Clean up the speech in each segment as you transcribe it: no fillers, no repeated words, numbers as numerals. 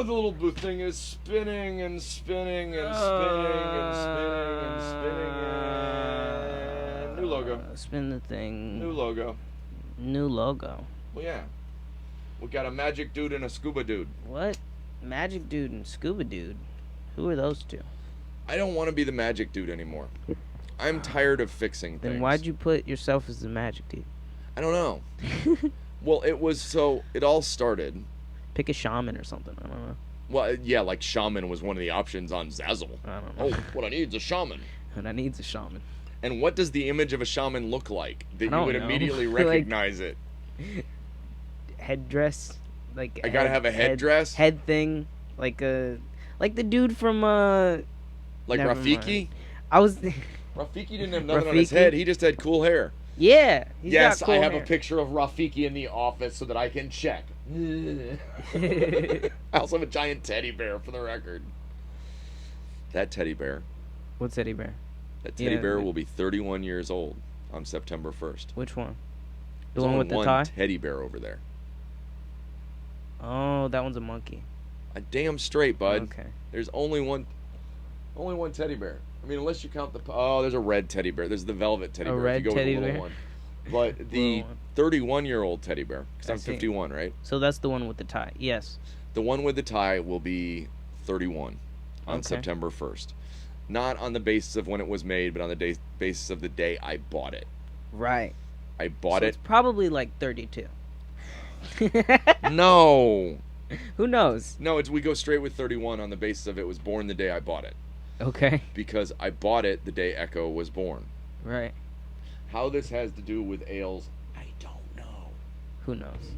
Oh, the little blue thing is spinning and spinning and spinning and spinning and spinning and... New logo. Spin the thing. New logo. New logo. Well, yeah. We got a magic dude and a scuba dude. What? Magic dude and scuba dude? Who are those two? I don't want to be the magic dude anymore. I'm tired of fixing things. Then why'd you put yourself as the magic dude? I don't know. Well, it all started... Pick a shaman or something. I don't know. Well, yeah, like shaman was one of the options on Zazzle. I don't know. Oh, what I need is a shaman. And I needs a shaman. And what does the image of a shaman look like that you would know. immediately recognize it? Headdress, like I gotta have a headdress? head thing, like the dude from like never Rafiki? mind. I was Rafiki didn't have nothing on his head. He just had cool hair. Yeah. Yes, got cool I have hair. a picture of Rafiki in the office so that I can check. I also have a giant teddy bear for the record. That teddy bear. What teddy bear? That teddy bear will be 31 years old on September 1st. Which one? The There's one with the tie? one teddy bear over there. Oh, that one's a monkey. A damn straight, bud. Okay. There's only one teddy bear. I mean, unless you count there's a red teddy bear. There's the velvet teddy bear. Red if you go teddy with the little bear? one. But the 31-year-old teddy bear, because I I'm see. 51, right? So that's the one with the tie. Yes. The one with the tie will be 31 on Okay. September 1st. Not on the basis of when it was made, but on the basis of the day I bought it. Right. I bought So it. it's probably like 32. No. Who knows? No, we go straight with 31 on the basis of it was born the day I bought it. Okay. Because I bought it the day Echo was born. Right. How this has to do with Ails, I don't know. Who knows?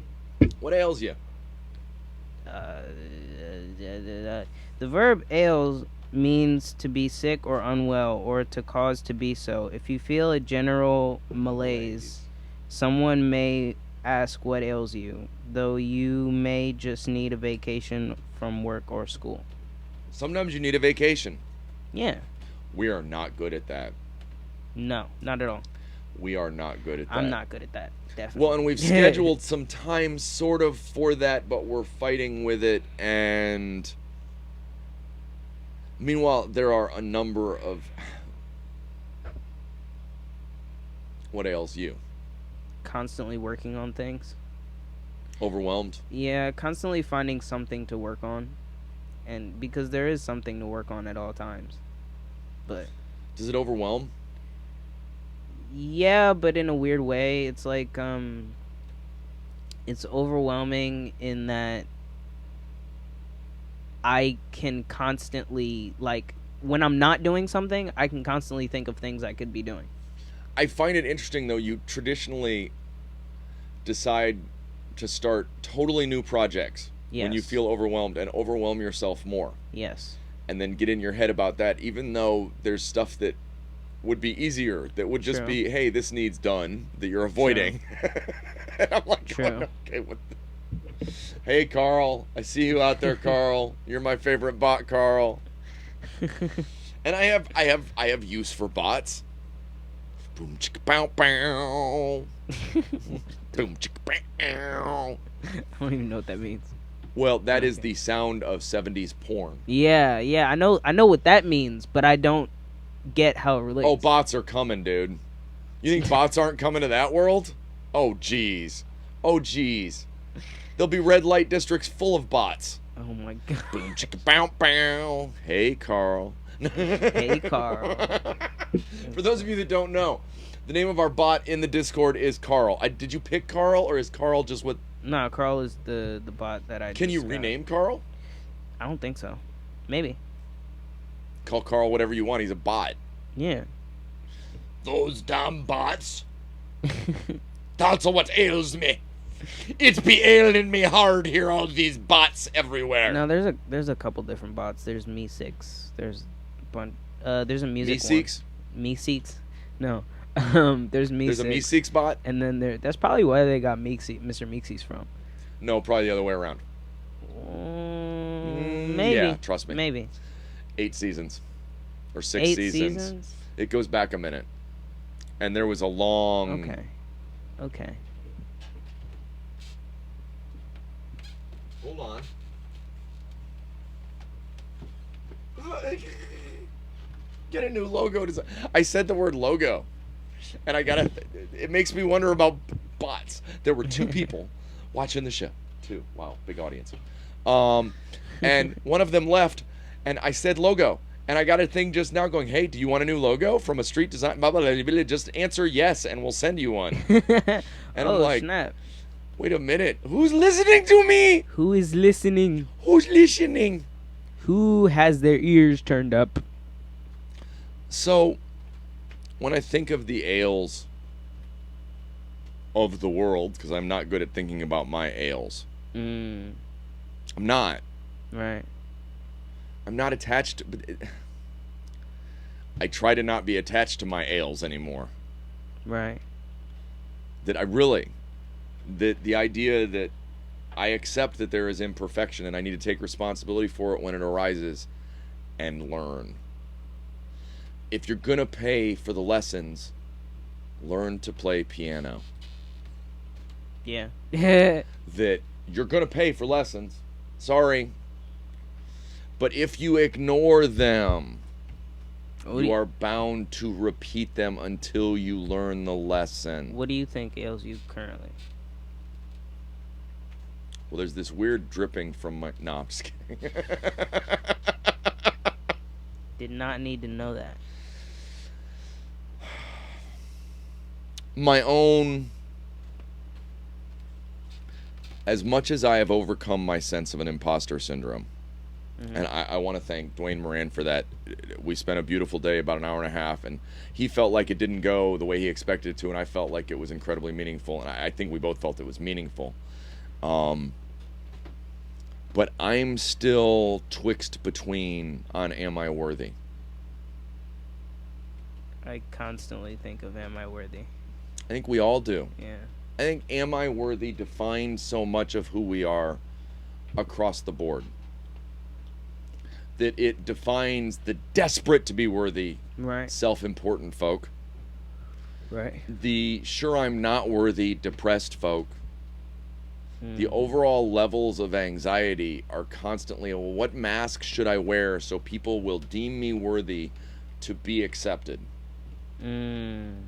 What ails you? The verb ails means to be sick or unwell or to cause to be so. If you feel a general malaise, someone may ask what ails you, though you may just need a vacation from work or school. Sometimes you need a vacation. Yeah. We are not good at that. No, not at all. We are not good at that. I'm not good at that. Definitely. Well, and we've scheduled some time sort of for that, but we're fighting with it. And meanwhile, there are a number of... What ails you? Constantly working on things. Overwhelmed? Yeah, constantly finding something to work on. And because there is something to work on at all times. But Does it overwhelm? yeah, but in a weird way. It's like it's overwhelming in that I can constantly, like, when I'm not doing something, I can constantly think of things I could be doing. I find it interesting, though, you traditionally decide to start totally new projects when you Yes. feel overwhelmed and overwhelm yourself more. Yes. And then get in your head about that, even though there's stuff that would be easier, that would just True. be, hey, this needs done, that you're avoiding. And I'm like, True. okay, hey, Carl, I see you out there, Carl. You're my favorite bot, Carl. And I have use for bots. Boom chicka bow bow. Boom chicka bow. I don't even know what that means. Well, that is the sound of 70s porn. Yeah, I know what that means, but I don't get how it relates. Oh, bots are coming, dude. You think bots aren't coming to that world? Oh, jeez. Oh, jeez. There'll be red light districts full of bots. Oh my god. Boom chicka bow bow. Hey, Carl. Hey, Carl. For those of you that don't know, the name of our bot in the Discord is Carl. Did you pick Carl, or is Carl just what? No, Carl is the bot that I Can you just got. rename Carl? I don't think so. Maybe. Call Carl whatever you want. He's a bot. Yeah. Those damn bots. That's what ails me. It's be ailing me hard here, all these bots everywhere. No, there's a couple different bots. There's Me6. There's a music Me6? one. Me6? No. There's Me6. There's a Me6 bot? And then that's probably where they got Mr. Meeksies from. No, probably the other way around. Maybe. Yeah, trust me. Maybe. 8 seasons. Or 6 8 seasons. seasons? It goes back a minute. And there was a long... Okay. Hold on. Get a new logo design. I said the word logo, and it makes me wonder about bots. There were 2 people watching the show. 2. Wow, big audience. And one of them left, and I said logo. And I got a thing just now going, hey, do you want a new logo from a street design? Blah, blah, blah, blah. Just answer yes, and we'll send you one. And I'm like, snap. Wait a minute. Who's listening to me? Who is listening? Who's listening? Who has their ears turned up? So, when I think of the Ails of the world, because I'm not good at thinking about my Ails. I'm not. Right. I'm not attached to... I try to not be attached to my Ails anymore. Right. That I really... The idea that I accept that there is imperfection and I need to take responsibility for it when it arises and learn. If you're going to pay for the lessons, learn to play piano. Yeah. That you're going to pay for lessons. Sorry. But if you ignore them, you are bound to repeat them until you learn the lesson. What do you think ails you currently? Well, there's this weird dripping from my... No, I'm just kidding. Did not need to know that. My own... As much as I have overcome my sense of an imposter syndrome, and I want to thank Dwayne Moran for that. We spent a beautiful day, about an hour and a half, and he felt like it didn't go the way he expected it to, and I felt like it was incredibly meaningful, and I think we both felt it was meaningful. But I'm still twixt between on am I worthy? I constantly think of am I worthy? I think we all do. Yeah. I think am I worthy defines so much of who we are across the board. That it defines the desperate to be worthy, right, self-important folk. Right. The sure I'm not worthy, depressed folk. The overall levels of anxiety are constantly, well, what mask should I wear so people will deem me worthy to be accepted? And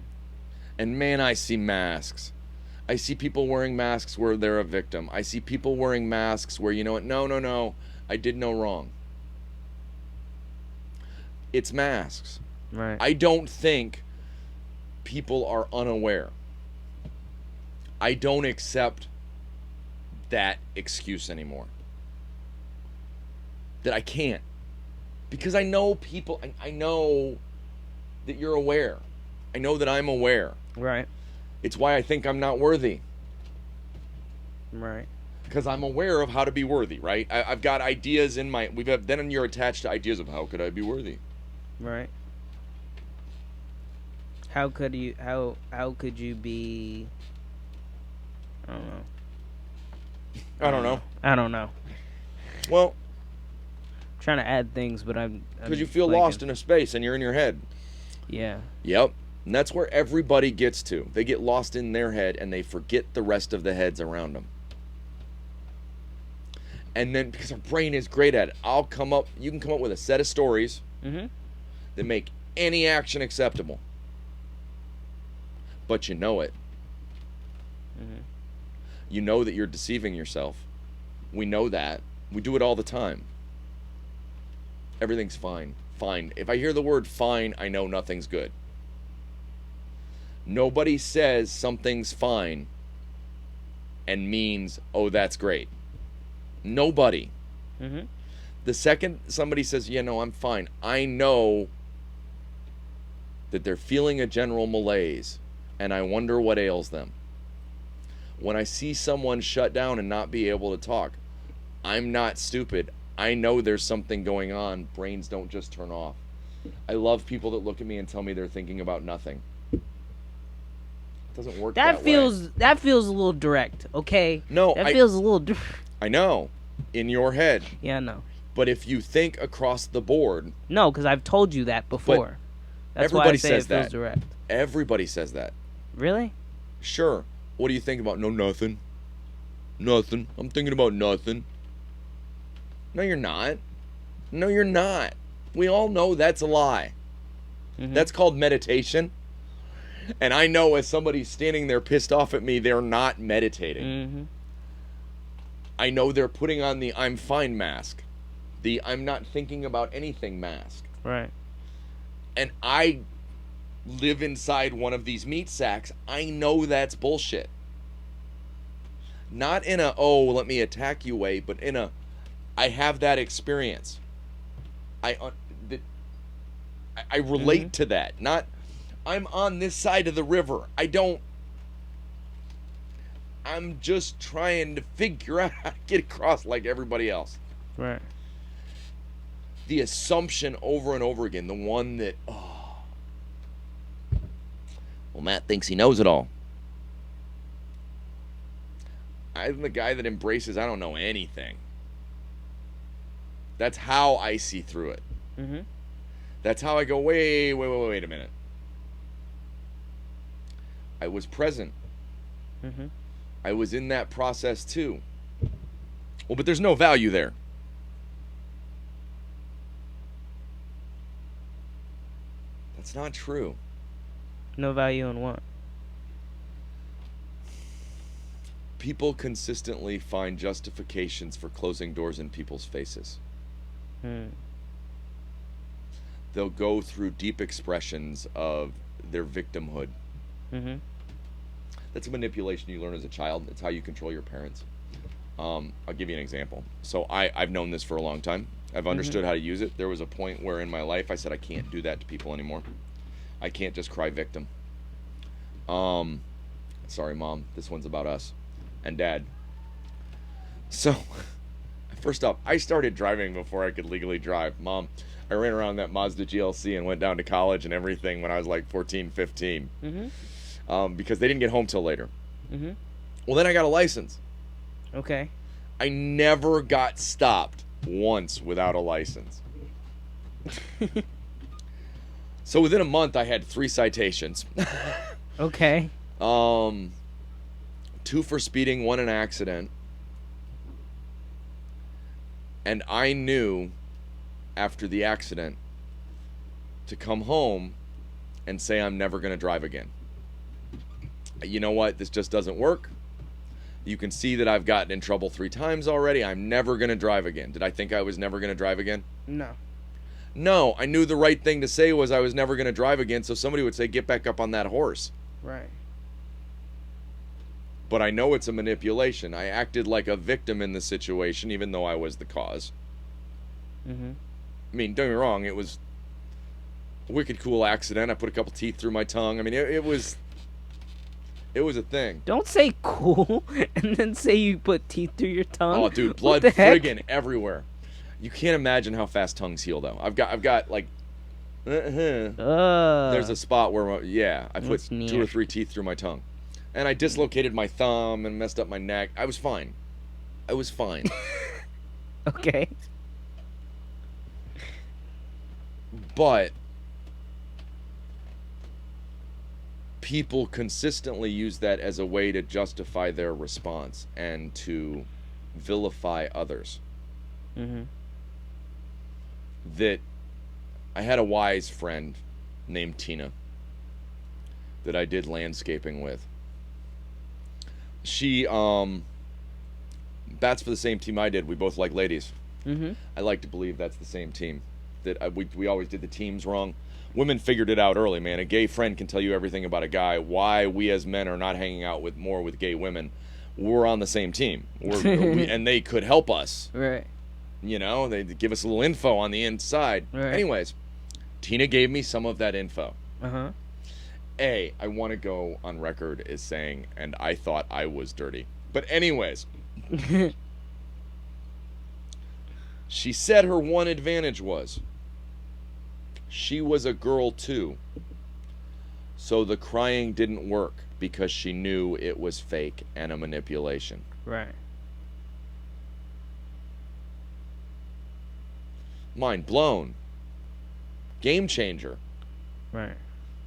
man, I see masks. I see people wearing masks where they're a victim. I see people wearing masks where, you know what, no, I did no wrong. It's masks. Right. I don't think people are unaware. I don't accept that excuse anymore. That I can't. Because I know people, I know that you're aware. I know that I'm aware. Right. It's why I think I'm not worthy. Right. Because I'm aware of how to be worthy, right? I've got ideas in my... Then you're attached to ideas of how could I be worthy? Right. How could you be... I don't know. I don't know. Well... I'm trying to add things, but I'm because you feel blanking. lost in a space and you're in your head. Yeah. Yep. And that's where everybody gets to. They get lost in their head and they forget the rest of the heads around them. And then, because our brain is great at it, you can come up with a set of stories that make any action acceptable. But you know it. You know that you're deceiving yourself. We know that. We do it all the time. Everything's fine. Fine. If I hear the word fine, I know nothing's good. Nobody says something's fine and means, oh, that's great. Nobody. The second somebody says, yeah, no, I'm fine, I know that they're feeling a general malaise, and I wonder what ails them. When I see someone shut down and not be able to talk, I'm not stupid. I know there's something going on. Brains don't just turn off. I love people that look at me and tell me they're thinking about nothing. It doesn't work that way. That feels a little direct, okay? No, that feels a little I know. In your head. Yeah, I know. But if you think across the board... No, because I've told you that before. That's everybody why I say says it feels that. direct. Everybody says that. Really? Sure. What do you think about? No, nothing. Nothing. I'm thinking about nothing. No, you're not. No, you're not. We all know that's a lie. Mm-hmm. That's called meditation. And I know as somebody's standing there pissed off at me, they're not meditating. Mm-hmm. I know they're putting on the I'm fine mask. The I'm not thinking about anything mask. Right. And I live inside one of these meat sacks. I know that's bullshit. Not in a, oh, let me attack you way, but in a, I have that experience. I relate to that. Not, I'm on this side of the river. I'm just trying to figure out how to get across like everybody else. Right. The assumption over and over again, the one that, well, Matt thinks he knows it all. I'm the guy that embraces I don't know anything. That's how I see through it. Mm-hmm. That's how I go, wait a minute. I was present. Mm-hmm. I was in that process too. Well, but there's no value there. That's not true. No value in what? People consistently find justifications for closing doors in people's faces. They'll go through deep expressions of their victimhood. Mm-hmm. That's a manipulation you learn as a child. It's how you control your parents. I'll give you an example. So I've known this for a long time. I've understood how to use it. There was a point where in my life I said I can't do that to people anymore. I can't just cry victim. Sorry, Mom. This one's about us. And Dad. So, first off, I started driving before I could legally drive. Mom, I ran around that Mazda GLC and went down to college and everything when I was like 14, 15. Mm-hmm. Because they didn't get home till later. Mm-hmm. Well, then I got a license. Okay. I never got stopped once without a license. So within a month, I had 3 citations. Okay. 2 for speeding, 1 an accident. And I knew after the accident to come home and say I'm never going to drive again. You know what? This just doesn't work. You can see that I've gotten in trouble 3 times already. I'm never going to drive again. Did I think I was never going to drive again? No. No, I knew the right thing to say was I was never going to drive again, so somebody would say, get back up on that horse. Right. But I know it's a manipulation. I acted like a victim in the situation, even though I was the cause. Mm-hmm. I mean, don't get me wrong, it was a wicked cool accident. I put a couple teeth through my tongue. I mean, it was a thing. Don't say cool and then say you put teeth through your tongue. Oh, dude, blood friggin' everywhere. You can't imagine how fast tongues heal, though. I've got like, there's a spot where, I put 2 or 3 teeth through my tongue. And I dislocated my thumb and messed up my neck. I was fine. Okay. But people consistently use that as a way to justify their response and to vilify others. Mm-hmm. That I had a wise friend named Tina that I did landscaping with. She bats for the same team I did. We both like ladies. Mm-hmm. I like to believe that's the same team. That we always did the teams wrong. Women figured it out early, man. A gay friend can tell you everything about a guy. Why we as men are not hanging out more with gay women. We're on the same team. And they could help us. Right. You know, they give us a little info on the inside. Right. Anyways, Tina gave me some of that info. Uh-huh. I want to go on record as saying, and I thought I was dirty. But anyways, she said her one advantage was she was a girl too. So the crying didn't work because she knew it was fake and a manipulation. Right. Mind blown. Game changer. Right.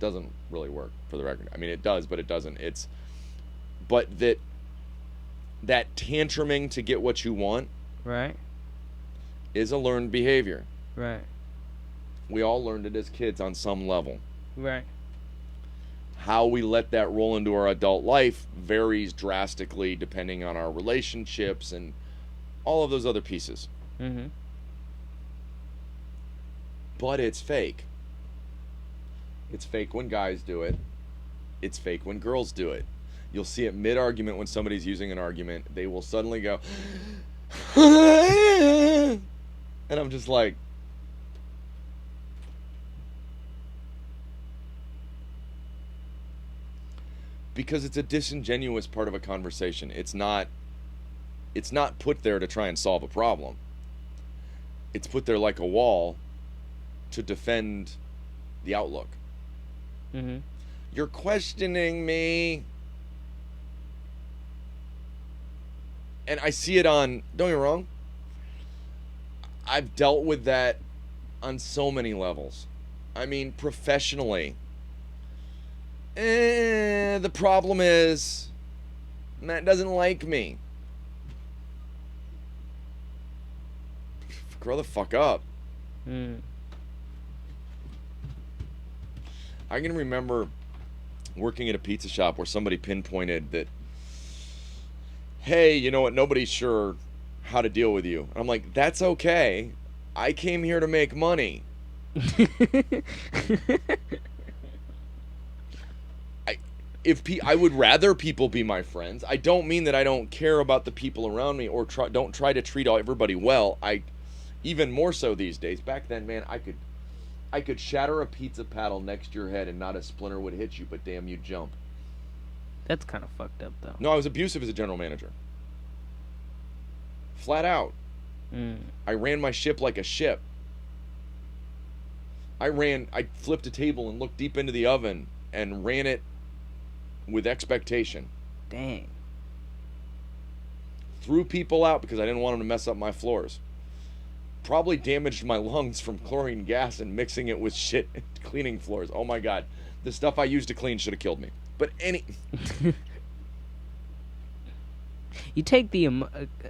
Doesn't really work, for the record. I mean, it does, but it doesn't. But that tantruming to get what you want, right, is a learned behavior. Right. We all learned it as kids on some level. Right. How we let that roll into our adult life varies drastically depending on our relationships and all of those other pieces. Mm-hmm. But it's fake. It's fake when guys do it. It's fake when girls do it. You'll see it mid-argument when somebody's using an argument. They will suddenly go, and I'm just like, because it's a disingenuous part of a conversation. It's not put there to try and solve a problem. It's put there like a wall to defend the outlook. Mm-hmm. You're questioning me. And I see it on, don't get me wrong, I've dealt with that on so many levels. I mean, professionally. The problem is, Matt doesn't like me. Grow the fuck up. I can remember working at a pizza shop where somebody pinpointed that, hey, you know what, nobody's sure how to deal with you. I'm like, that's okay. I came here to make money. I would rather people be my friends. I don't mean that I don't care about the people around me or don't try to treat everybody well. Even more so these days. Back then, man, I could shatter a pizza paddle next to your head and not a splinter would hit you, but damn, you'd jump. That's kind of fucked up, though. No, I was abusive as a general manager. Flat out. I ran my ship like a ship. I flipped a table and looked deep into the oven and ran it with expectation. Dang. Threw people out because I didn't want them to mess up my floors. Probably damaged my lungs from chlorine gas and mixing it with shit and cleaning floors. Oh my God. The stuff I used to clean should have killed me. But You take the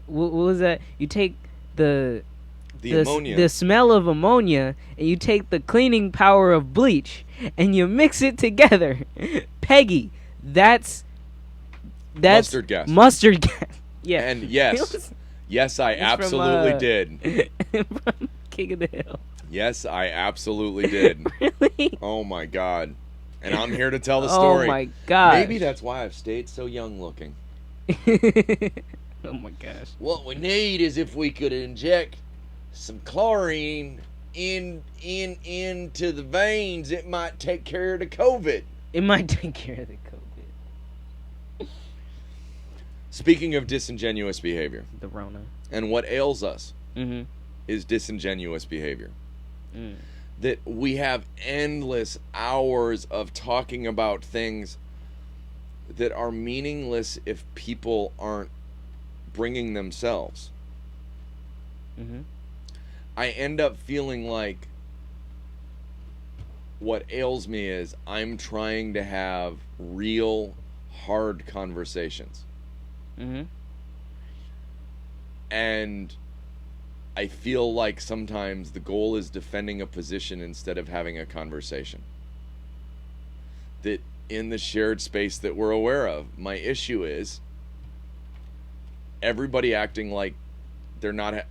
what was that? You take the ammonia, the smell of ammonia, and you take the cleaning power of bleach, and you mix it together. Peggy, that's mustard gas. Mustard gas. Yeah. And yes, I absolutely did. From King of the Hill. Yes, I absolutely did. Really? Oh my God. And I'm here to tell the story. Oh my God. Maybe that's why I've stayed so young looking. Oh my gosh. What we need is if we could inject some chlorine into the veins, it might take care of the COVID. It might take care of the COVID. Speaking of disingenuous behavior. The Rona. And what ails us Mm-hmm. is disingenuous behavior. That we have endless hours of talking about things that are meaningless if people aren't bringing themselves. Mm-hmm. I end up feeling like what ails me is I'm trying to have real, hard conversations. Mm-hmm. And I feel like sometimes the goal is defending a position instead of having a conversation. That in the shared space that we're aware of, my issue is everybody acting like they're not. I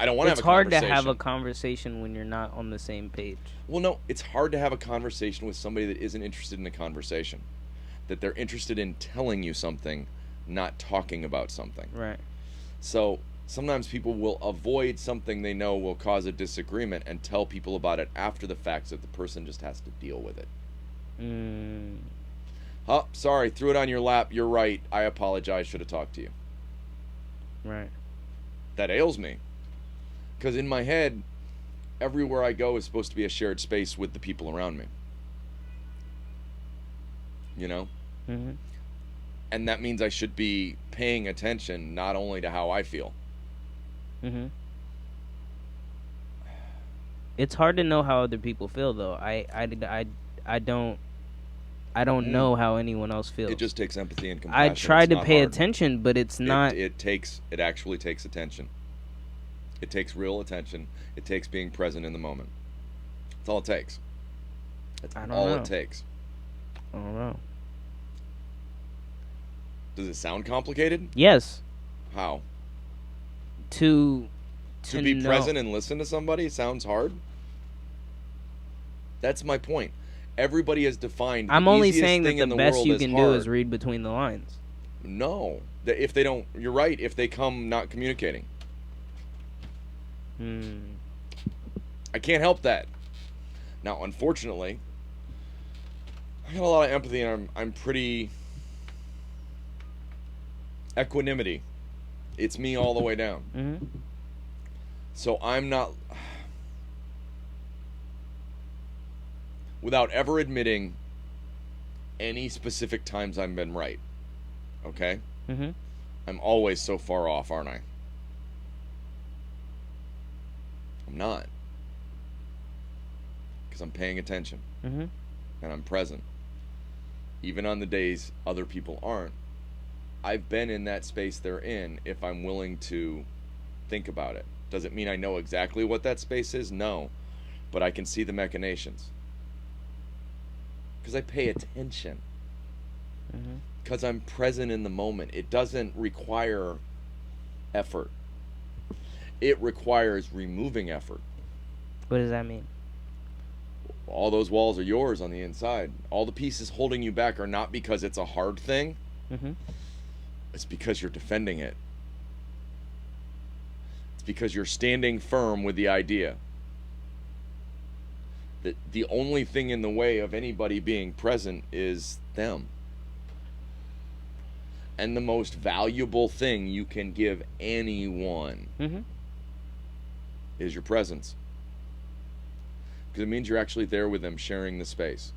don't want to have a conversation. It's hard to have a conversation when you're not on the same page. Well, no, it's hard to have a conversation with somebody that isn't interested in a conversation. That they're interested in telling you something, not talking about something. Right. So sometimes people will avoid something they know will cause a disagreement and tell people about it after the fact so that the person just has to deal with it. Oh, sorry, threw it on your lap. You're right. I apologize. Should have talked to you. Right. That ails me. Because in my head, everywhere I go is supposed to be a shared space with the people around me. You know? Mm-hmm. And that means I should be paying attention not only to how I feel. Mm-hmm. It's hard to know how other people feel, though. I don't know how anyone else feels. It just takes empathy and compassion. I try to pay hard. attention, but it's not. It actually takes attention. It takes real attention. It takes being present in the moment. That's all it takes. That's I don't all know. it takes. I don't know. Does it sound complicated? Yes. How? To be know. present and listen to somebody sounds hard? That's my point. Everybody has defined I'm the only easiest saying that thing the in the best world you as can hard. do is read between the lines. No. That if they don't, you're right, if they come not communicating. I can't help that. Now, unfortunately, I got a lot of empathy and I'm pretty equanimity. It's me all the way down. Mm-hmm. So I'm not, without ever admitting any specific times I've been right. Okay? Mm-hmm. I'm always so far off, aren't I? I'm not. Because I'm paying attention. Mm-hmm. And I'm present. Even on the days other people aren't. I've been in that space they're in if I'm willing to think about it. Does it mean I know exactly what that space is? No. But I can see the machinations. Because I pay attention. Because I'm present in the moment. It doesn't require effort. It requires removing effort. What does that mean? All those walls are yours on the inside. All the pieces holding you back are not because it's a hard thing. Mm-hmm. It's because you're defending it. It's because you're standing firm with the idea that the only thing in the way of anybody being present is them. And the most valuable thing you can give anyone is your presence. Because it means you're actually there with them, sharing the space.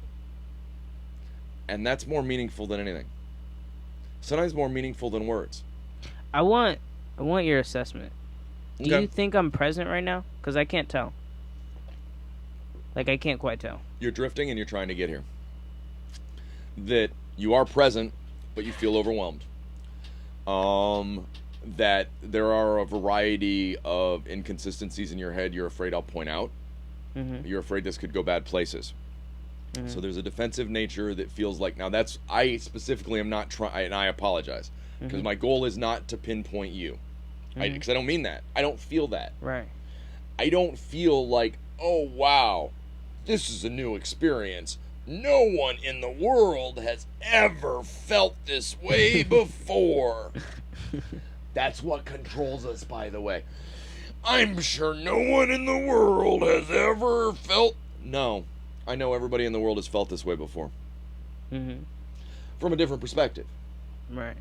And that's more meaningful than anything. Sometimes more meaningful than words. I want your assessment. Do Okay. you think I'm present right now? Because I can't tell. Like, I can't quite tell. You're drifting and you're trying to get here. That you are present, but you feel overwhelmed. That there are a variety of inconsistencies in your head you're afraid I'll point out. You're afraid this could go bad places. So there's a defensive nature that feels like, now that's, I specifically am not trying, and I apologize, because my goal is not to pinpoint you. Because I don't mean that. I don't feel that. Right. I don't feel like, oh wow, this is a new experience. No one in the world has ever felt this way before. That's what controls us, by the way. I'm sure no one in the world has ever felt... No. I know everybody in the world has felt this way before. From a different perspective. Right.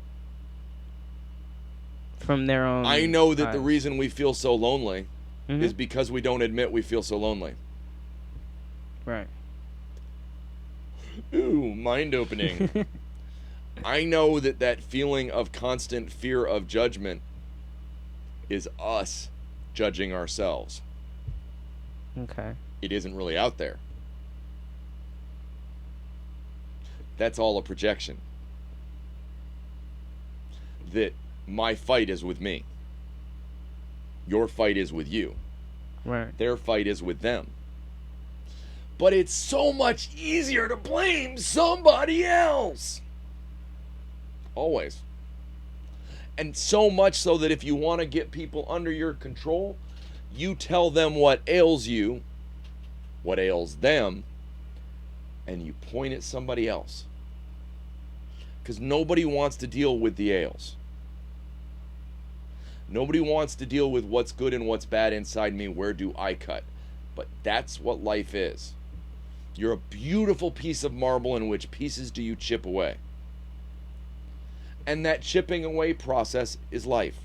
From their own... I know that eyes. the reason we feel so lonely is because we don't admit we feel so lonely. Right. Ooh, mind-opening. I know that that feeling of constant fear of judgment is us judging ourselves. Okay. It isn't really out there. That's all a projection. That my fight is with me. Your fight is with you. Right. Their fight is with them. But it's so much easier to blame somebody else. Always. And so much so that if you want to get people under your control, you tell them what ails you, what ails them, and you point at somebody else. Because nobody wants to deal with the ails. Nobody wants to deal with what's good and what's bad inside me. Where do I cut? But that's what life is. You're a beautiful piece of marble in which pieces do you chip away. And that chipping away process is life.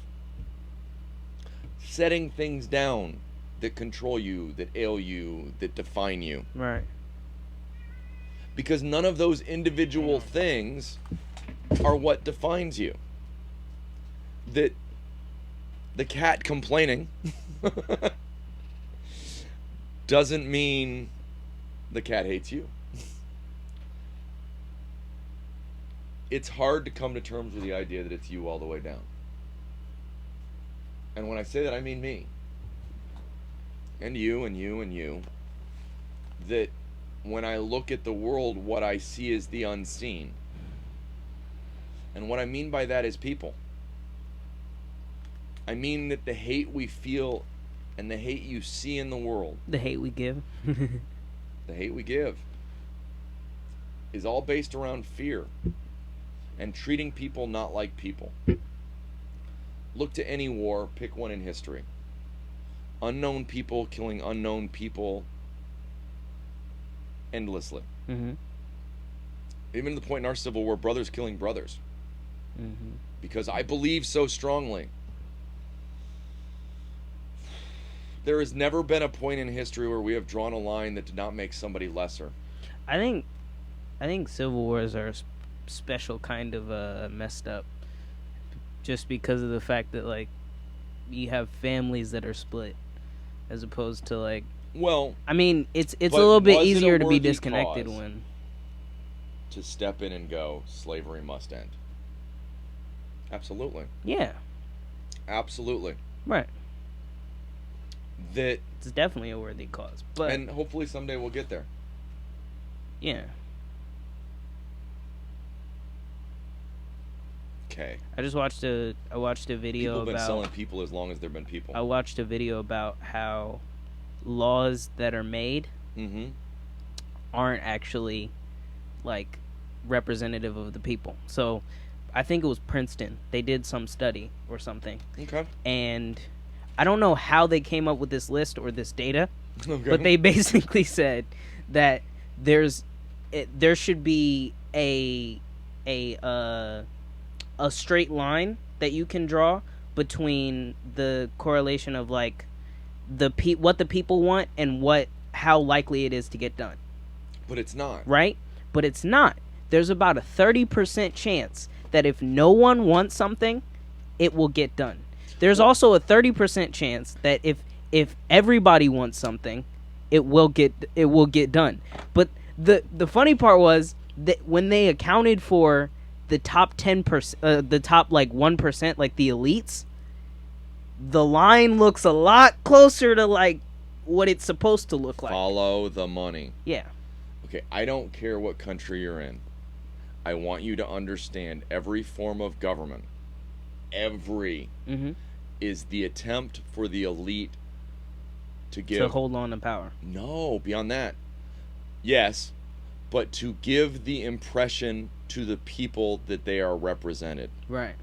Setting things down that control you, that ail you, that define you. Right. Because none of those individual things are what defines you. That the cat complaining doesn't mean the cat hates you. It's hard to come to terms with the idea that it's you all the way down. And when I say that, I mean me. And you, and you, and you. that when I look at the world, what I see is the unseen. And what I mean by that is people. I mean that the hate we feel and the hate you see in the world, The hate we give. the hate we give, is all based around fear and treating people not like people. Look to any war, pick one in history. Unknown people killing unknown people endlessly. Mm-hmm. Even to the point in our Civil War, brothers killing brothers. Mm-hmm. Because I believe so strongly. There has never been a point in history where we have drawn a line that did not make somebody lesser. I think civil wars are a special kind of messed up, just because of the fact that like you have families that are split, as opposed to like. Well, I mean, it's a but little bit was it a easier to be worthy disconnected cause when. to step in and go, slavery must end. Absolutely. Yeah. Absolutely. Right. That, It's definitely a worthy cause, but and hopefully someday we'll get there. yeah. Okay. I watched a video People have been about. selling people as long as there have been people. I watched a video about how laws that are made Mm-hmm. aren't actually like representative of the people. So I think it was Princeton. They did some study or something. Okay. And I don't know how they came up with this list or this data, Okay. but they basically said that there should be a straight line that you can draw between the correlation of like what the people want and how likely it is to get done. But it's not. Right? But it's not. There's about a 30% chance that if no one wants something, it will get done. There's also a 30% chance that if everybody wants something, it will get done. But the funny part was that when they accounted for the top 10%, the top like 1%, like the elites, the line looks a lot closer to like what it's supposed to look like. Follow the money. Yeah. Okay, I don't care what country you're in. I want you to understand every form of government, Mm-hmm. is the attempt for the elite to give. To hold on to power. No, beyond that. Yes, but to give the impression to the people that they are represented. Right.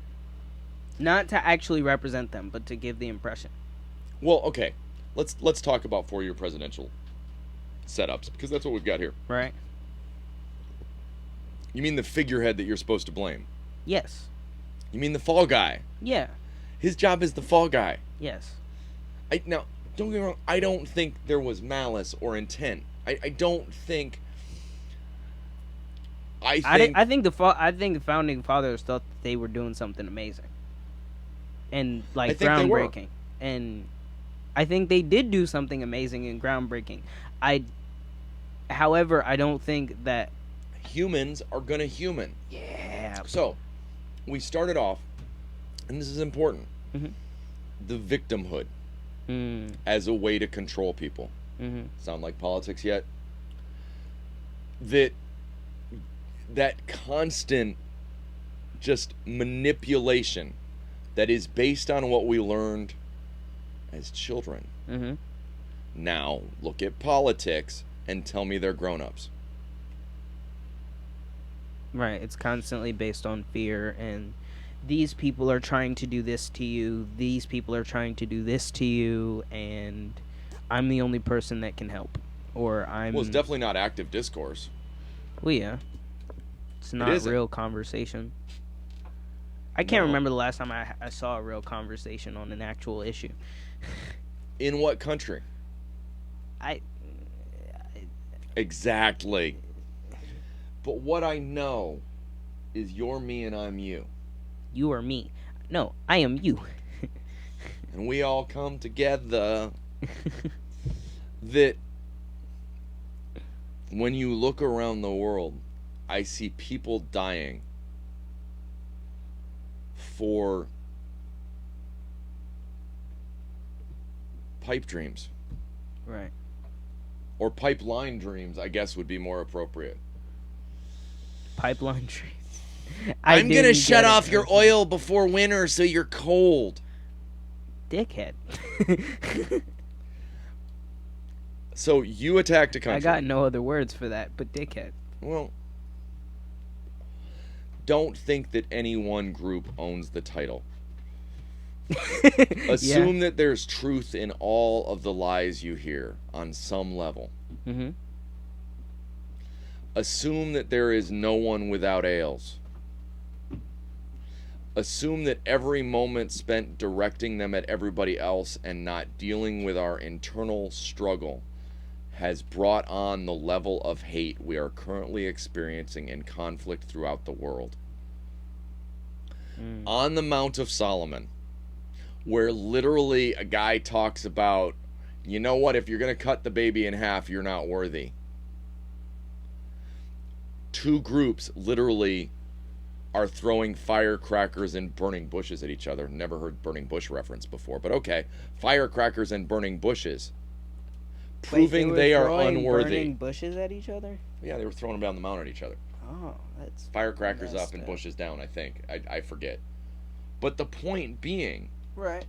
Not to actually represent them, but to give the impression. Well, okay. Let's talk about 4-year presidential setups, because that's what we've got here. Right. You mean the figurehead that you're supposed to blame? Yes. You mean the fall guy? Yeah. His job is the fall guy. Yes. Now, don't get me wrong. I don't think there was malice or intent. I don't think. I think the founding fathers thought that they were doing something amazing, and like groundbreaking, and I think they did do something amazing and groundbreaking. However, I don't think that humans are gonna human. Yeah. So, we started off, and this is important. Mm-hmm. The victimhood as a way to control people. Mm-hmm. Sound like politics yet? That constant just manipulation that is based on what we learned as children. Mm-hmm. Now, look at politics and tell me they're grown-ups. Right. It's constantly based on fear, and these people are trying to do this to you. These people are trying to do this to you, and I'm the only person that can help. Or I'm. Well, it's definitely not active discourse. Well, yeah. It's not real conversation. I can't remember the last time I saw a real conversation on an actual issue. In what country? Exactly. But what I know is you're me and I'm you. You are me. No, I am you. And we all come together. That when you look around the world, I see people dying for pipe dreams. Right. Or pipeline dreams, I guess, would be more appropriate. Pipeline dreams. I'm going to shut off your oil before winter so you're cold. Dickhead. So you attacked a country. I got no other words for that, but dickhead. Well, don't think that any one group owns the title. Assume that there's truth in all of the lies you hear on some level. Mm-hmm. Assume that there is no one without Ails. Assume that every moment spent directing them at everybody else and not dealing with our internal struggle has brought on the level of hate we are currently experiencing in conflict throughout the world. On the Mount of Solomon, where literally a guy talks about, you know what, if you're going to cut the baby in half, you're not worthy. Two groups literally are throwing firecrackers and burning bushes at each other. Never heard burning bush reference before, but okay. Firecrackers and burning bushes. Proving they are unworthy. Burning bushes at each other? Yeah, they were throwing them down the mountain at each other. Oh, that's... Firecrackers up and bushes down, I think. I forget. But the point being... Right.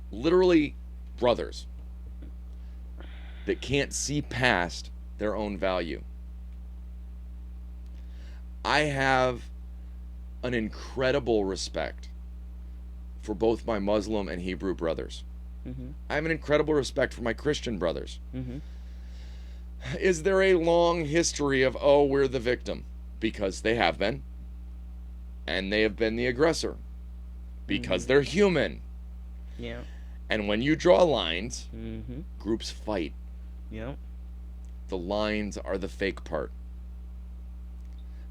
Literally brothers that can't see past their own value. I have an incredible respect for both my Muslim and Hebrew brothers. Mm-hmm. I have an incredible respect for my Christian brothers. Mm-hmm. Is there a long history of, oh, we're the victim? Because they have been. And they have been the aggressor. Because they're human. Yeah. And when you draw lines, Mm-hmm. groups fight. Yeah. The lines are the fake part.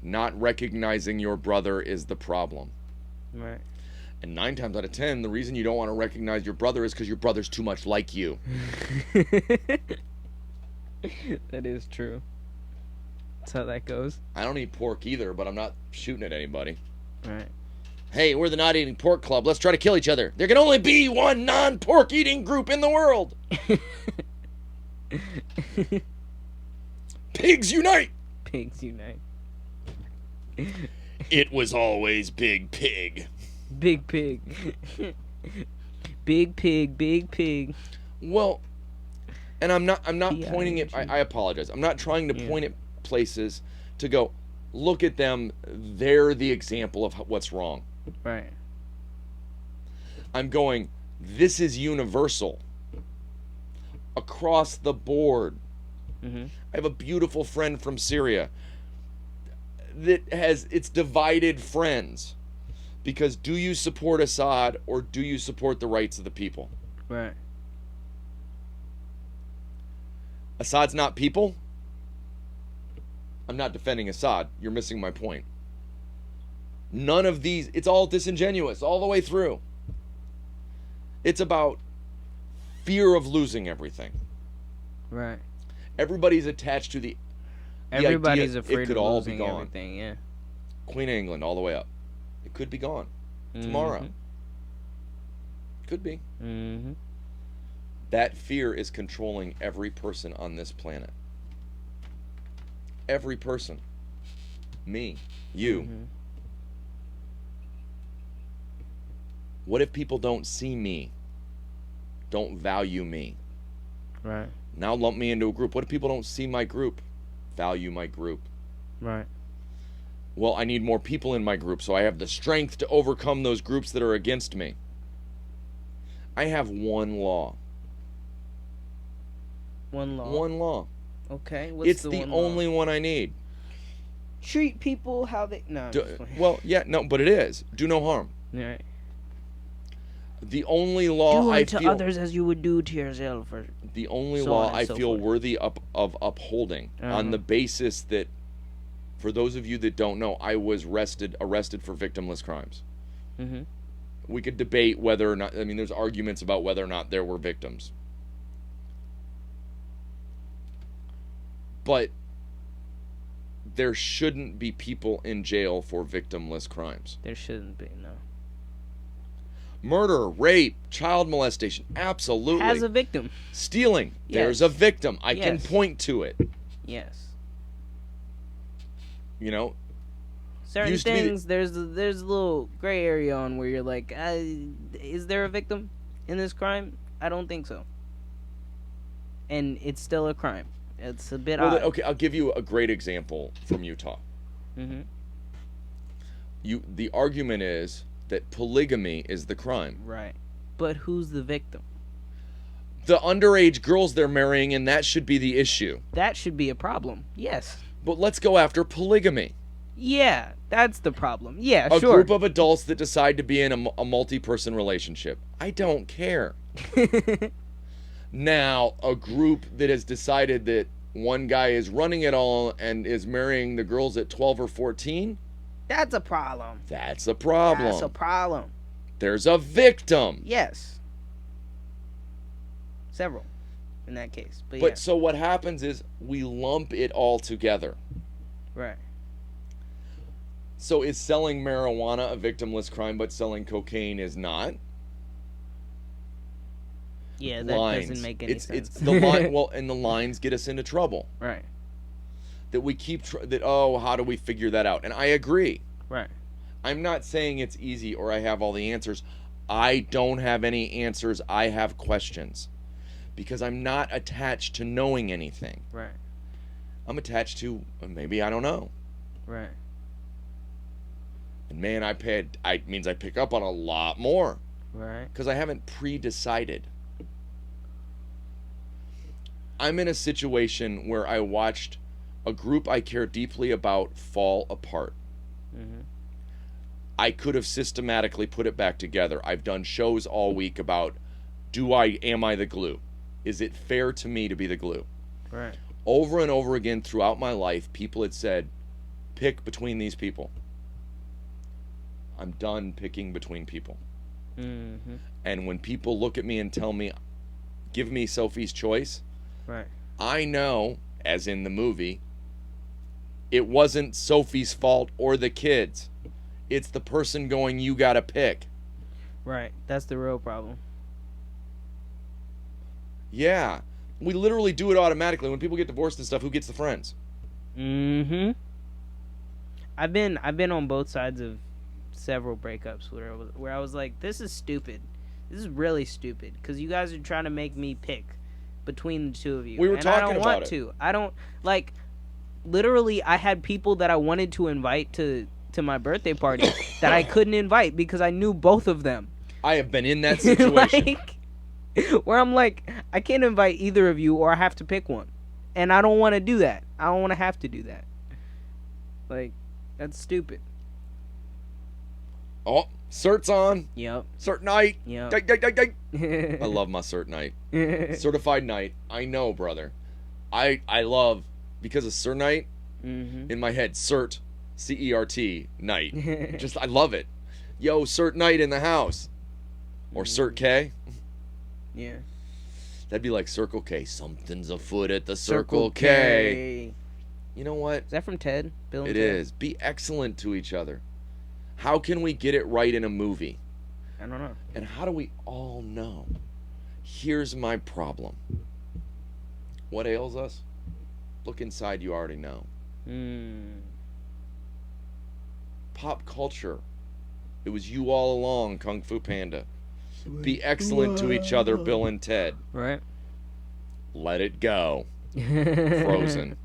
Not recognizing your brother is the problem. Right. And 9 times out of 10, the reason you don't want to recognize your brother is because your brother's too much like you. That is true. That's how that goes. I don't eat pork either, but I'm not shooting at anybody. Right. Hey, we're the not eating pork club. Let's try to kill each other. There can only be one non-pork eating group in the world. Pigs unite! Pigs unite. It was always Big Pig. Big pig. Big pig, big pig. Well, and I'm not pointing it. I apologize. I'm not trying to point at places to go, look at them. They're the example of what's wrong. Right. I'm going, this is universal. Across the board. Mm-hmm. I have a beautiful friend from Syria that has its divided friends. Because do you support Assad or do you support the rights of the people? Right. Assad's not people. I'm not defending Assad. You're missing my point. None of these, it's all disingenuous all the way through. It's about fear of losing everything. Right. Everybody's attached to the Everybody's idea afraid it could of all losing be gone. everything, yeah. Queen of England all the way up. It could be gone tomorrow. Could be. Mm-hmm. That fear is controlling every person on this planet. Every person. Me. You. Mm-hmm. What if people don't see me? Don't value me? Right. Now lump me into a group. What if people don't see my group? Value my group. Right. Well, I need more people in my group, so I have the strength to overcome those groups that are against me. I have one law. One law. One law. Okay. What's It's the only one I need. Treat people how they... No, I'm just playing. Well, yeah, no, but it is. Do no harm. Right. The only law Do I unto feel... others as you would do to yourself. Or The only so law on and I so feel forth. worthy of upholding on the basis that, for those of you that don't know, I was arrested for victimless crimes. Mm-hmm. We could debate whether or not, I mean, there's arguments about whether or not there were victims. But there shouldn't be people in jail for victimless crimes. There shouldn't be, no. Murder, rape, child molestation, absolutely. Has a victim. Stealing, Yes. there's a victim. I can Yes. point to it. Yes. You know, Certain Used to be things, there's a little gray area on where you're like, is there a victim in this crime? I don't think so. And it's still a crime. It's a bit odd. okay, I'll give you a great example from Utah. Mm-hmm. The argument is that polygamy is the crime. Right. But who's the victim? The underage girls they're marrying, and that should be the issue. That should be a problem. Yes. But let's go after polygamy. Yeah, that's the problem. Yeah, A sure. group of adults that decide to be in a multi-person relationship. I don't care. Now, a group that has decided that one guy is running it all and is marrying the girls at 12 or 14, That's a problem. that's a problem. That's a problem. There's a victim. Yes. Several in that case. But But yeah. so what happens is we lump it all together. Right. So is selling marijuana a victimless crime, but selling cocaine is not? Yeah, that Lines. doesn't make any sense. It's the line. Well, and the lines get us into trouble. Right. That we keep how do we figure that out? And I agree. Right. I'm not saying it's easy or I have all the answers. I don't have any answers. I have questions. Because I'm not attached to knowing anything. Right. I'm attached to maybe I don't know. Right. And man, means I pick up on a lot more. Right. Because I haven't pre-decided. I'm in a situation where I watched a group I care deeply about fall apart. Mm-hmm. I could have systematically put it back together. I've done shows all week about am I the glue? Is it fair to me to be the glue? Right. Over and over again throughout my life, people had said, pick between these people. I'm done picking between people. Mm-hmm. And when people look at me and tell me, give me Sophie's choice, Right. I know, as in the movie, it wasn't Sophie's fault or the kids. It's the person going, you gotta pick. Right. That's the real problem. Yeah. We literally do it automatically. When people get divorced and stuff, who gets the friends? Mm-hmm. I've been on both sides of several breakups where I was like, this is stupid. This is really stupid because you guys are trying to make me pick between the two of you. We were and talking I don't about want it. to. I don't like. Literally, I had people that I wanted to invite to my birthday party that I couldn't invite because I knew both of them. I have been in that situation. Where I'm like, I can't invite either of you, or I have to pick one, and I don't want to do that. I don't want to have to do that. Like, that's stupid. Oh, cert's on. Yep. Cert night. Yep. I love my cert night. Certified night. I know, brother. I love, because of cert night, Mm-hmm. in my head, cert, C-E-R-T, night. Just, I love it. Yo, cert night in the house. Or cert K. Yeah. That'd be like Circle K. Something's afoot at the Circle K. You know what? Is that from Ted? Bill and It Ted? is. Be excellent to each other. How can we get it right in a movie? I don't know. And how do we all know? Here's my problem. What ails us? Look inside, you already know. Pop culture. It was you all along, Kung Fu Panda. Be excellent to each other, Bill and Ted. Right. Let it go. Frozen.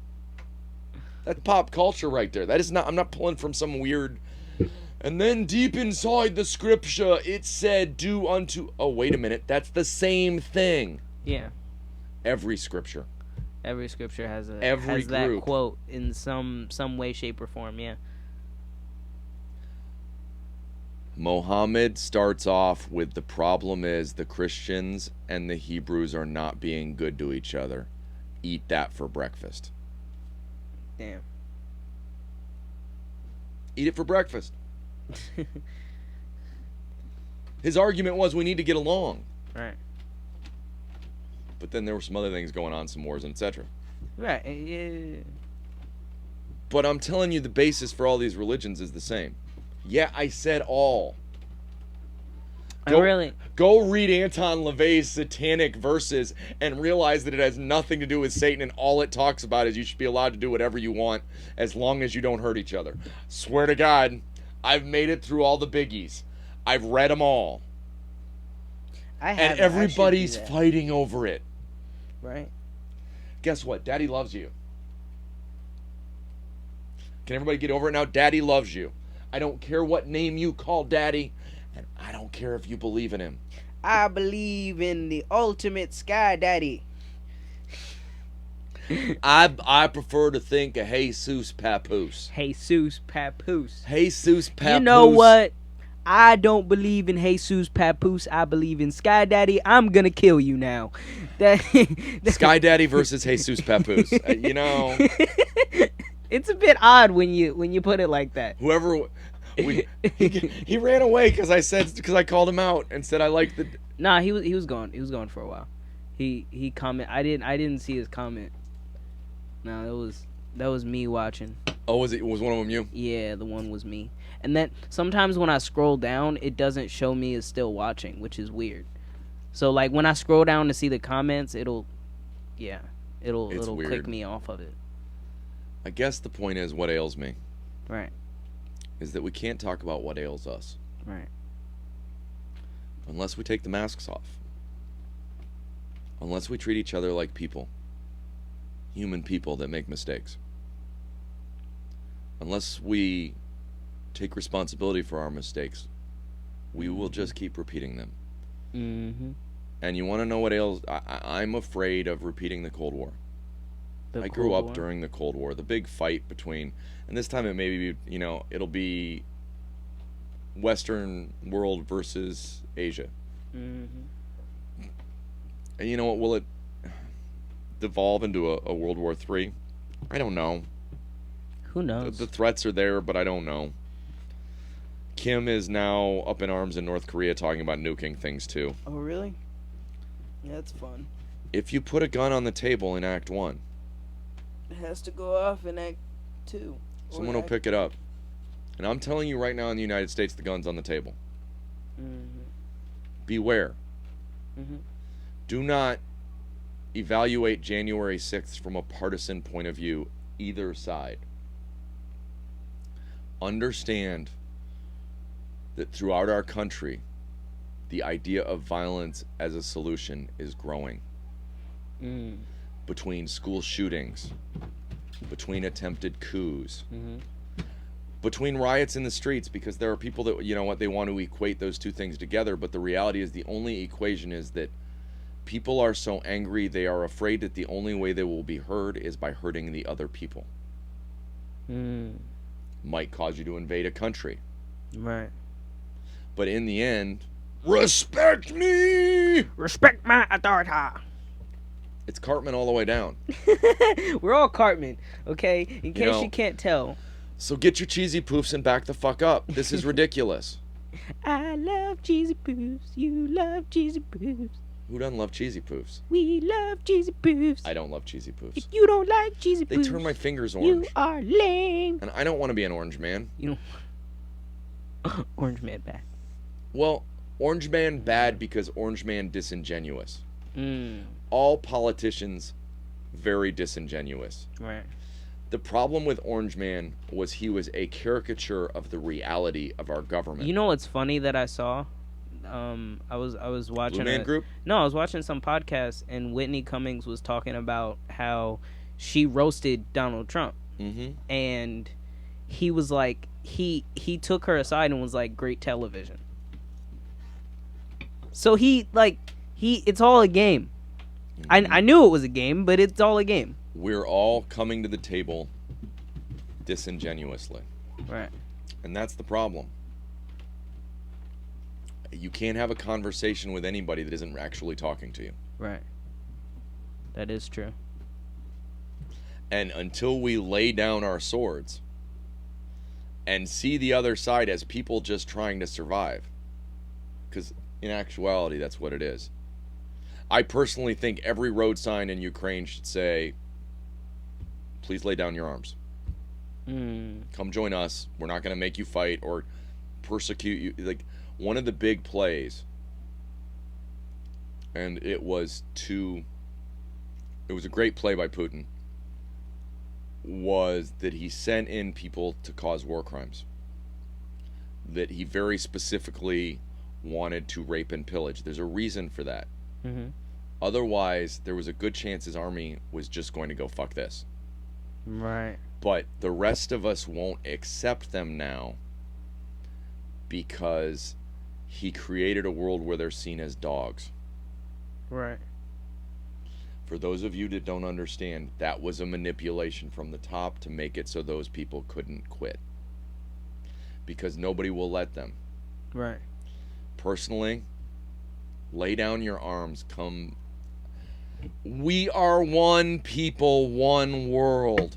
That's pop culture right there. That is not, I'm not pulling from some weird. And then deep inside the scripture, it said, do unto. Oh, wait a minute. That's the same thing. Yeah. Every scripture. Every scripture has Every that group. quote in some way, shape, or form. Yeah. Mohammed starts off with the problem is the Christians and the Hebrews are not being good to each other. Eat that for breakfast. Damn. Eat it for breakfast. His argument was we need to get along. Right. But then there were some other things going on, some wars and etc. Right. Yeah. But I'm telling you the basis for all these religions is the same. Yeah, I said all. Go read Anton Lavey's Satanic Verses and realize that it has nothing to do with Satan, and all it talks about is you should be allowed to do whatever you want as long as you don't hurt each other. Swear to God, I've made it through all the biggies. I've read them all. And everybody's fighting over it. Right. Guess what? Daddy loves you. Can everybody get over it now? Daddy loves you. I don't care what name you call Daddy, and I don't care if you believe in him. I believe in the ultimate Sky Daddy. I prefer to think of Jesus Papoose. Jesus Papoose. Jesus Papoose. You know what? I don't believe in Jesus Papoose. I believe in Sky Daddy. I'm gonna kill you now. Sky Daddy versus Jesus Papoose. You know, it's a bit odd when you put it like that. He ran away because I called him out and said I liked the. Nah, he was gone. He was gone for a while. He comment. I didn't see his comment. No, that was me watching. Oh, was one of them you? Yeah, the one was me. And then sometimes when I scroll down, it doesn't show me as still watching, which is weird. So like when I scroll down to see the comments, it'll click me off of it. I guess the point is what ails me. Right. Is that we can't talk about what ails us. Right. Unless we take the masks off. Unless we treat each other like people. Human people that make mistakes. Unless we take responsibility for our mistakes, we will just keep repeating them. Mm-hmm. And you want to know what ails? I'm afraid of repeating the Cold War. I grew up during the Cold War, the big fight between, and this time it may be, it'll be Western world versus Asia. Mm-hmm. And you know what? Will it devolve into a World War III? I don't know. Who knows? The threats are there, but I don't know. Kim is now up in arms in North Korea talking about nuking things too. Oh, really? Yeah, that's fun. If you put a gun on the table in Act 1, it has to go off in Act 2. Someone will pick it up. And I'm telling you right now in the United States, the gun's on the table. Mm-hmm. Beware. Mm-hmm. Do not evaluate January 6th from a partisan point of view, either side. Understand that throughout our country, the idea of violence as a solution is growing. Between school shootings, between attempted coups, between riots in the streets, because there are people that, they want to equate those two things together, but the reality is the only equation is that people are so angry they are afraid that the only way they will be heard is by hurting the other people. Might cause you to invade a country. Right. But in the end, respect me! Respect my authority! It's Cartman all the way down. We're all Cartman, okay? In case you can't tell. So get your cheesy poofs and back the fuck up. This is ridiculous. I love cheesy poofs. You love cheesy poofs. Who doesn't love cheesy poofs? We love cheesy poofs. I don't love cheesy poofs. If you don't like cheesy poofs, they turn my fingers orange. You are lame. And I don't want to be an orange man. Orange man bad. Well, orange man bad because orange man disingenuous. All politicians very disingenuous. Right. The problem with Orange Man was he was a caricature of the reality of our government. You know what's funny that I saw? I was watching Blue Man Group? No, I was watching some podcast and Whitney Cummings was talking about how she roasted Donald Trump. And he was like he took her aside and was like, great television. So it's all a game. I knew it was a game, but it's all a game. We're all coming to the table disingenuously. Right. And that's the problem. You can't have a conversation with anybody that isn't actually talking to you. Right. That is true. And until we lay down our swords and see the other side as people just trying to survive, because in actuality, that's what it is. I personally think every road sign in Ukraine should say, please lay down your arms. Come join us. We're not going to make you fight or persecute you. Like, one of the big plays and it was a great play by Putin, was that he sent in people to cause war crimes, that he very specifically wanted to rape and pillage. There's a reason for that. Mm-hmm. Otherwise, there was a good chance his army was just going to go fuck this. Right. But the rest of us won't accept them now because he created a world where they're seen as dogs. Right. For those of you that don't understand, that was a manipulation from the top to make it so those people couldn't quit. Because nobody will let them. Right. Personally, lay down your arms. Come. We are one people, one world.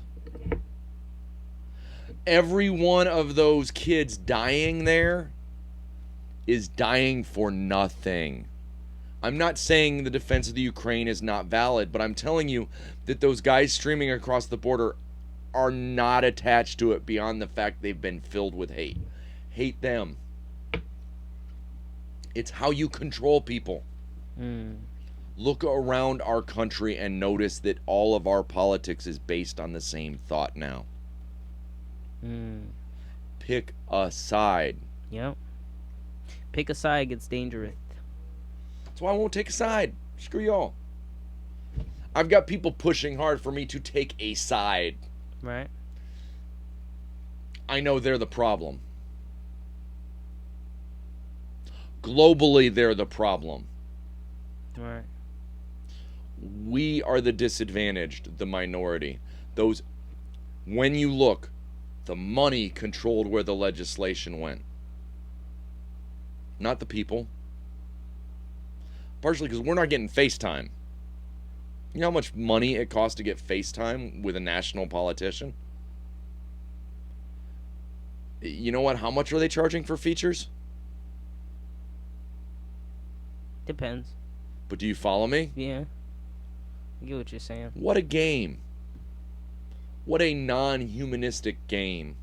Every one of those kids dying there is dying for nothing. I'm not saying the defense of the Ukraine is not valid, but I'm telling you that those guys streaming across the border are not attached to it beyond the fact they've been filled with hate. Hate them. It's how you control people. Look around our country and notice that all of our politics is based on the same thought now. Pick a side. Yep. Pick a side gets dangerous. That's why I won't take a side. Screw y'all. I've got people pushing hard for me to take a side. Right. I know they're the problem. Globally, they're the problem. Right. We are the disadvantaged, the minority. Those, when you look, the money controlled where the legislation went. Not the people. Partially because we're not getting FaceTime. You know how much money it costs to get FaceTime with a national politician? You know what? How much are they charging for features? Depends. But do you follow me? Yeah. I get what you're saying. What a game. What a non-humanistic game.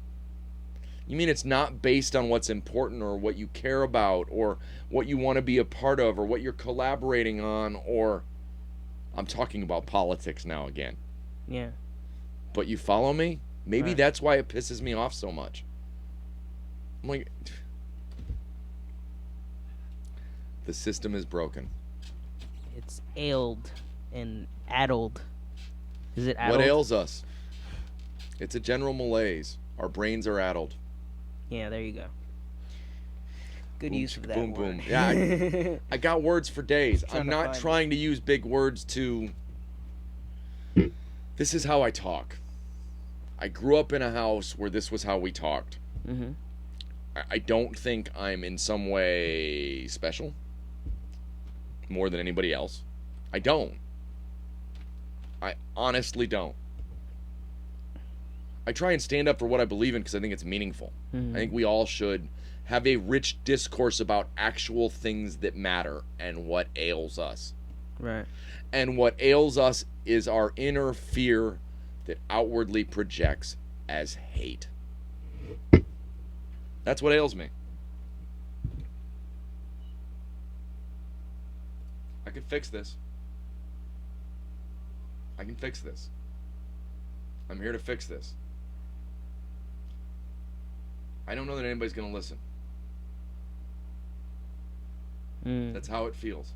You mean it's not based on what's important or what you care about or what you want to be a part of or what you're collaborating on, or I'm talking about politics now again. Yeah. But you follow me? Maybe Right. that's why it pisses me off so much. I'm like, the system is broken. It's ailed and addled. Is it addled? What ails us? It's a general malaise. Our brains are addled. Yeah, there you go. Good Boom, use of that boom, word. boom. Yeah, I got words for days. Trying I'm to not find trying to use big words to... This is how I talk. I grew up in a house where this was how we talked. Mm-hmm. I don't think I'm in some way special. More than anybody else. I don't. I honestly don't. I try and stand up for what I believe in because I think it's meaningful. Mm-hmm. I think we all should have a rich discourse about actual things that matter and what ails us. Right. And what ails us is our inner fear that outwardly projects as hate. That's what ails me. I can fix this. I can fix this. I'm here to fix this. I don't know that anybody's going to listen. That's how it feels.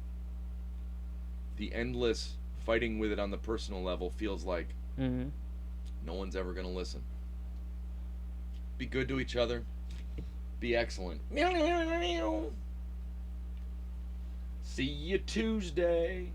The endless fighting with it on the personal level feels like no one's ever going to listen. Be good to each other. Be excellent. Meow, meow, meow, meow. See you Tuesday.